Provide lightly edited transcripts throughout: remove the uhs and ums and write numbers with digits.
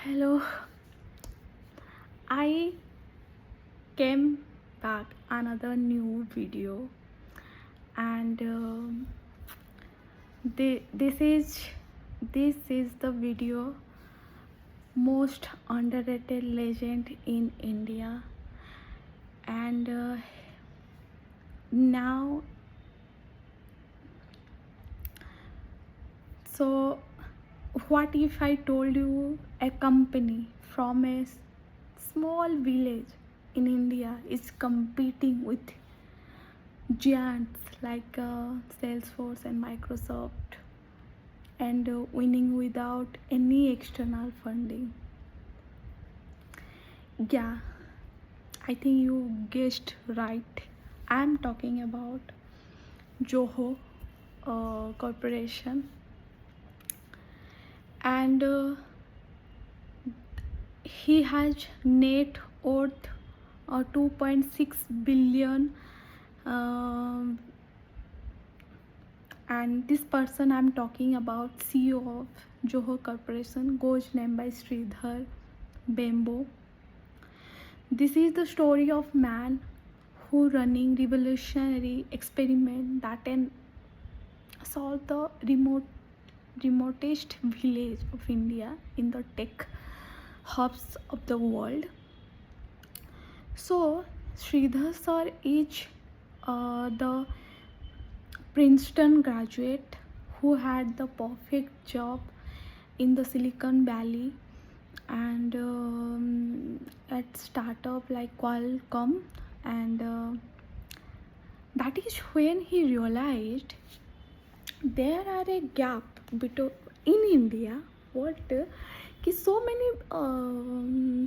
Hello, I came back another new video, and this is the video most underrated legend in India, and now so what if I told you a company from a small village in India is competing with giants like Salesforce and Microsoft and winning without any external funding? Yeah, I think you guessed right. I'm talking about Zoho Corporation, and he has net worth 2.6 billion. um, and this person I'm talking about, CEO of Zoho Corporation, goes named by Sridhar Bembo. This is the story of man who running revolutionary experiment that can solve the remotest village of India in the tech hubs of the world. So Sridhar sir is the Princeton graduate who had the perfect job in the Silicon Valley and at startup like Qualcomm, and that is when he realized there are a gap between in India what कि so many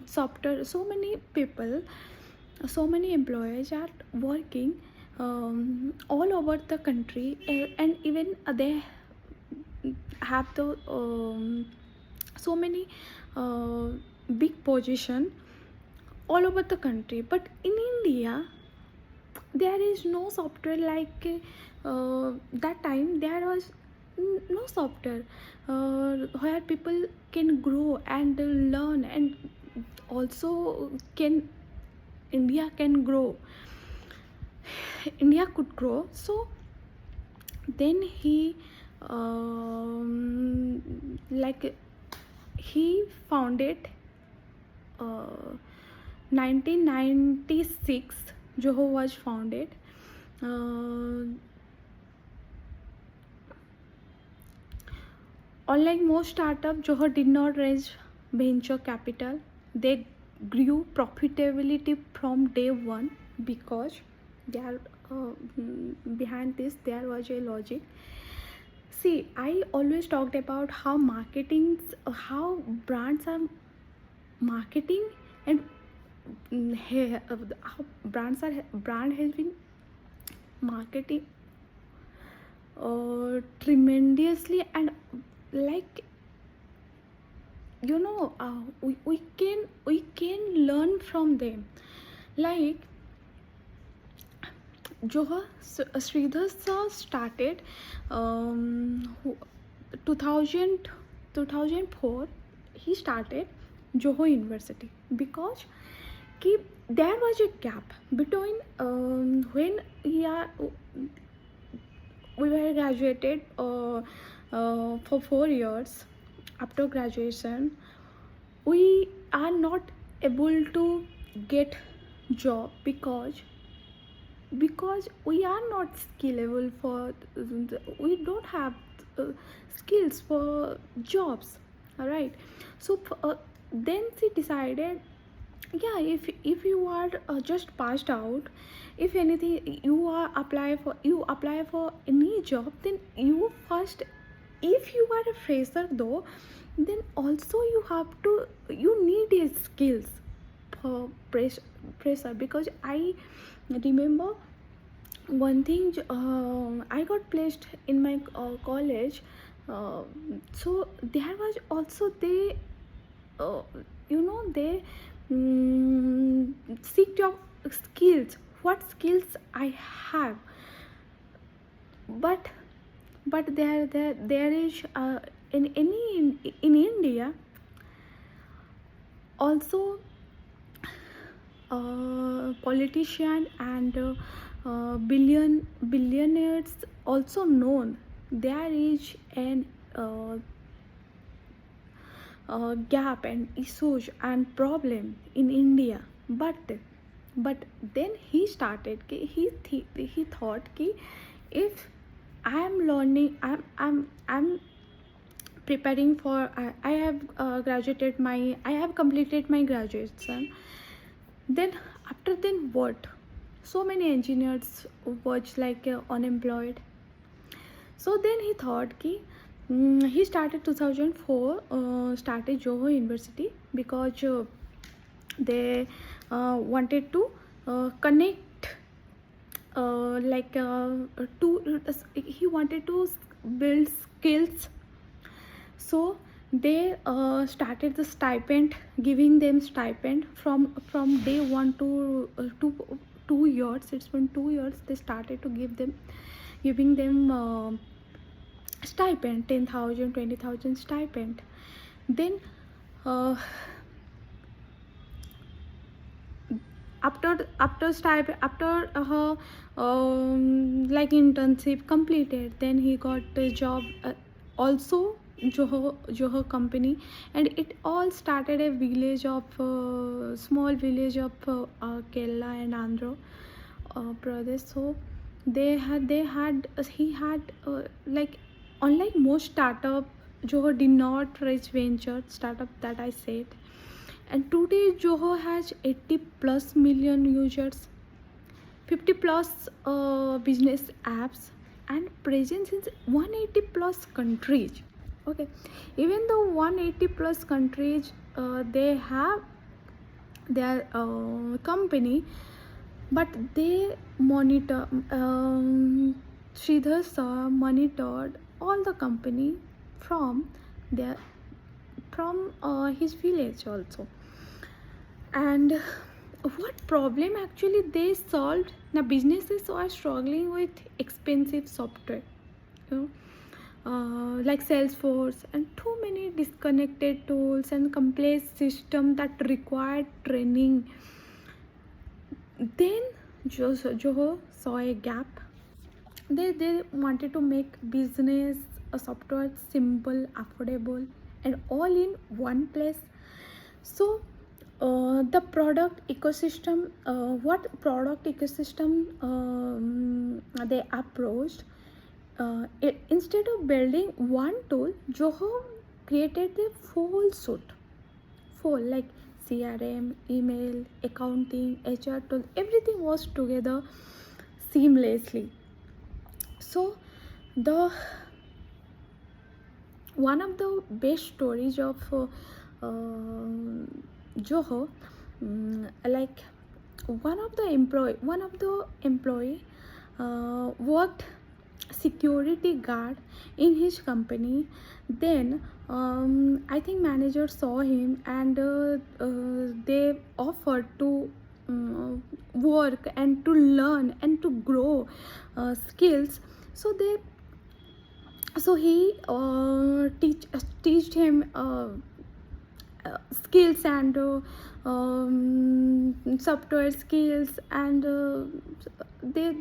software, so many people, so many employees are working all over the country, and even they have the so many big position all over the country, but in India there is no software like that time there was no software where people can grow and learn, and also can India can grow, India could grow. So then he like he founded 1996 Zoho was founded. Unlike most startups, Zoho did not raise venture capital. They grew profitability from day one because there behind this there was a logic. See, I always talked about how how brands are marketing, and how brand has been marketing tremendously, and like we can learn from them. Like Joha Sridhar sir started 2004 he started Zoho University because there was a gap between when we were graduated for 4 years. After graduation we are not able to get job because we are not skillable for we don't have skills for jobs. All right, so then she decided, yeah, if you are just passed out, if anything you apply for any job, then you first, if you are a fresher though, then also you need a skills for fresher. Because I remember one thing, I got placed in my college, so there was also they they seek your skills, what skills I have. But there is in India Also politician and billionaires also known there is an gap and issues and problem in India, but then he started he thought कि if I am learning, I'm preparing for I have I have completed my graduation. Then after then what? So many engineers was like unemployed. So then he thought कि he started 2004 started Zoho University because they wanted to connect to he wanted to build skills. So they started the stipend, giving them stipend from day one to 2 years. It's been 2 years they started to giving them stipend, 10,000 20,000 stipend. Then after her like internship completed, then he got a job also Zoho company, and it all started a village of small village of Kerala and Andhra Pradesh. So he had like unlike most startup, Zoho did not raise venture startup that I said. And today Zoho has 80 plus million users, 50 plus business apps, and presence in 180 plus countries. Okay, even though 180 plus countries they have their company, but they monitor Sridhar sir monitored all the company from their from his village also. And what problem actually they solved? Now businesses are struggling with expensive software, you know, like Salesforce, and too many disconnected tools and complex system that require training. Then Zoho saw a gap. They wanted to make business software simple, affordable, and all in one place. So the product ecosystem, what product ecosystem they approached, instead of building one tool, Zoho created a full suite, full like CRM, email, accounting, HR tool, everything was together seamlessly. So the one of the best stories of Zoho, like one of the employee worked security guard in his company. Then I think manager saw him, and they offered to work and to learn and to grow skills. So he teached him skills and software skills, and they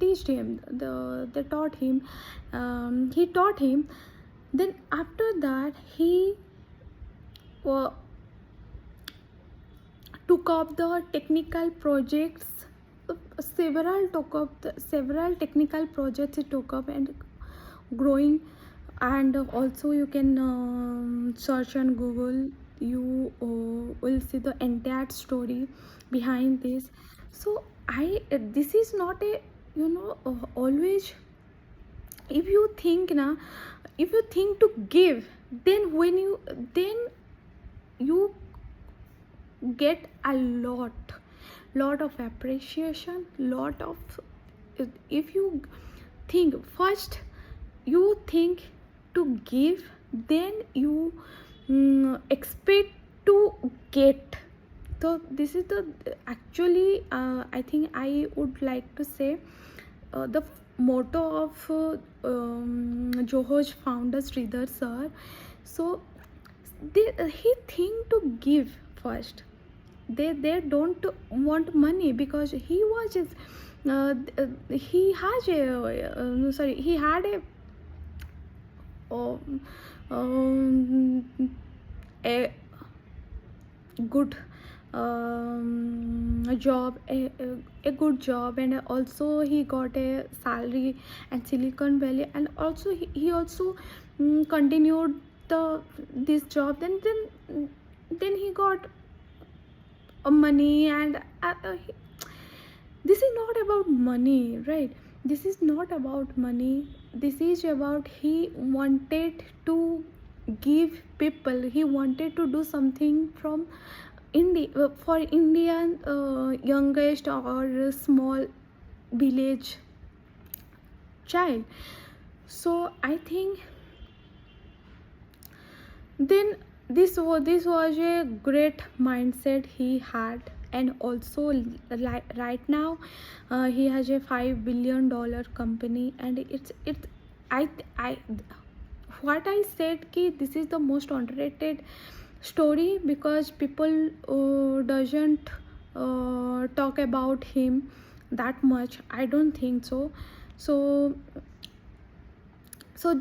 teached him they taught him, he taught him. Then after that he took up the technical projects, several technical projects he took up and growing. And also you can search on Google, you will see the entire story behind this. So this is not a, you know, always if you think to give, then you get a lot of appreciation, lot of, if you think first, you think to give, then you expect to get. So this is the actually I think I would like to say the motto of Zoho's founder Sridhar sir. So he think to give first. They don't want money, because he was just he has a he had uh, a good job, a good job, and also he got a salary at Silicon Valley, and also he also continued this job. Then he got money, and this is not about money, right? This is not about money. This is about he wanted to give people, he wanted to do something from India, for Indian youngest or small village child. So I think then this was a great mindset he had. And also, like right now, he has a $5 billion company, and it's I what I said ki this is the most underrated story, because people doesn't talk about him that much. I don't think so. So so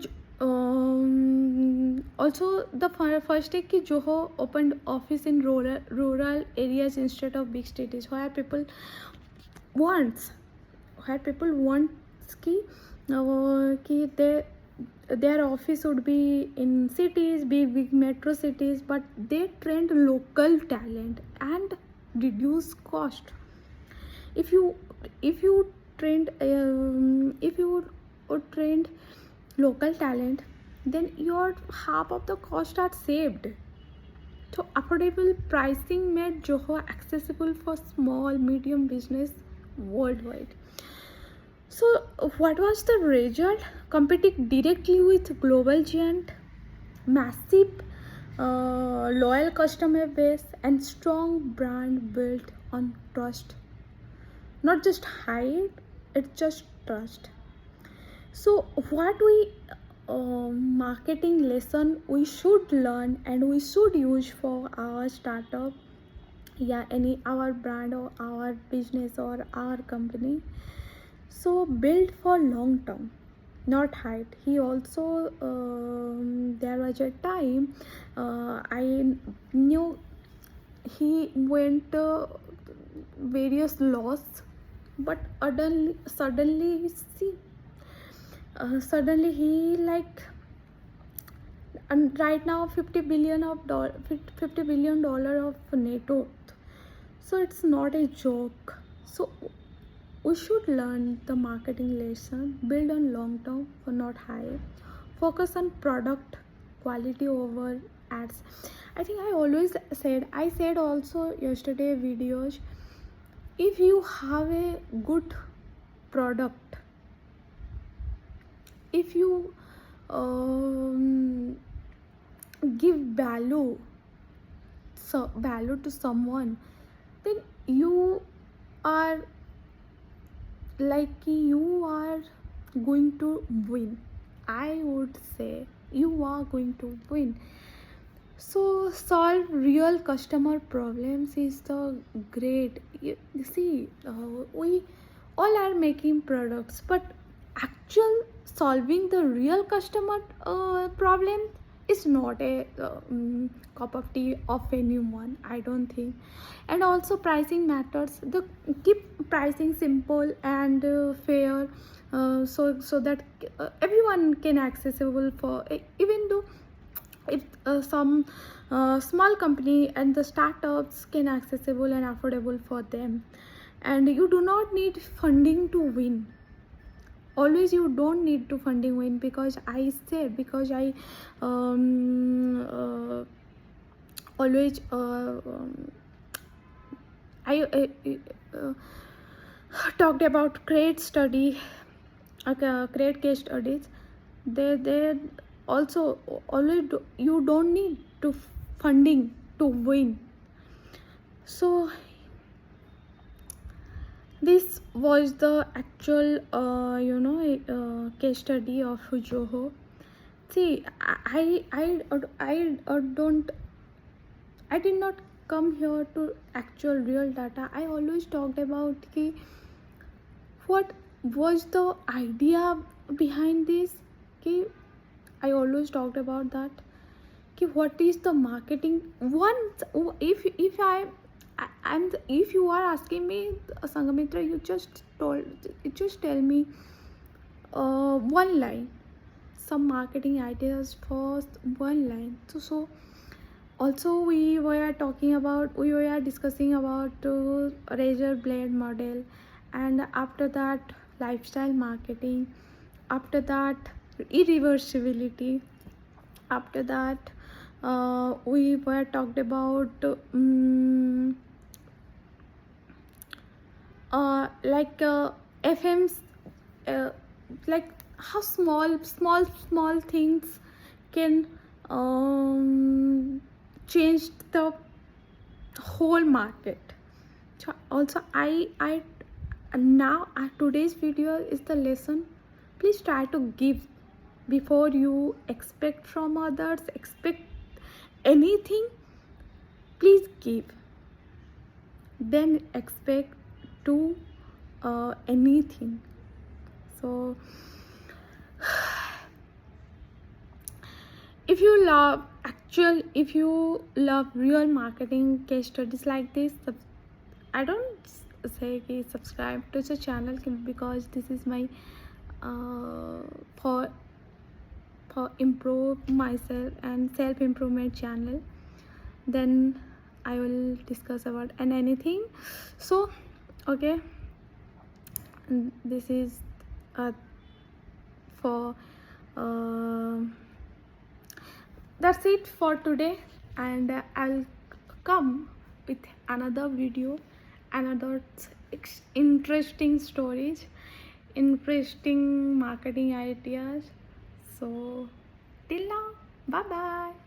also the first thing ki Zoho opened office in rural areas instead of big cities, wants where people want ki their office would be in cities, big metro cities, but they trained local talent and reduce cost. If you trained local talent, then your half of the cost are saved. So affordable pricing made Zoho accessible for small medium business worldwide. So what was the result? Competing directly with global giant, massive loyal customer base, and strong brand built on trust. Not just hype, it's just trust. So what we marketing lesson we should learn and we should use for our startup, any our brand or our business or our company. So build for long term, not hype. He also there was a time I knew he went various loss, but suddenly he like, and right now $50 billion of net worth. So it's not a joke. So we should learn the marketing lesson, build on long term for not high, focus on product quality over ads. I think I said also yesterday videos, if you have a good product, if you give value to someone, then you are going to win. I would say you are going to win. So solve real customer problems is the great. You see, we all are making products, but actual solving the real customer problem is not a cup of tea of anyone, I don't think. And also pricing matters. The keep pricing simple and fair, so that everyone can accessible for even though if some small company and the startups can accessible and affordable for them. And you do not need funding to win. Always you don't need to funding win, because I always I talked about great study, great case studies. They also always you don't need to funding to win. So this was the actual case study of Zoho. See, don't, I did not come here to actual real data. I always talked about ki, what was the idea behind this. Ki, I always talked about that. Ki, what is the marketing? Once, I'm if you are asking me, Sangamitra, you just tell me one line, some marketing ideas first, one line. So also we were discussing about razor blade model, and after that lifestyle marketing, after that irreversibility, after that we were talked about like FM's, uh, like how small things can change the whole market. So also I now today's video is the lesson. Please try to give before you expect from others, expect anything. Please give, then expect to anything. So if you love real marketing case studies like this, I don't say कि subscribe to the channel because this is my uh, for improve myself and self improvement channel. Then I will discuss about and anything. So okay, and this is for that's it for today, and I'll come with another video, another interesting stories, interesting marketing ideas. So till now, bye bye.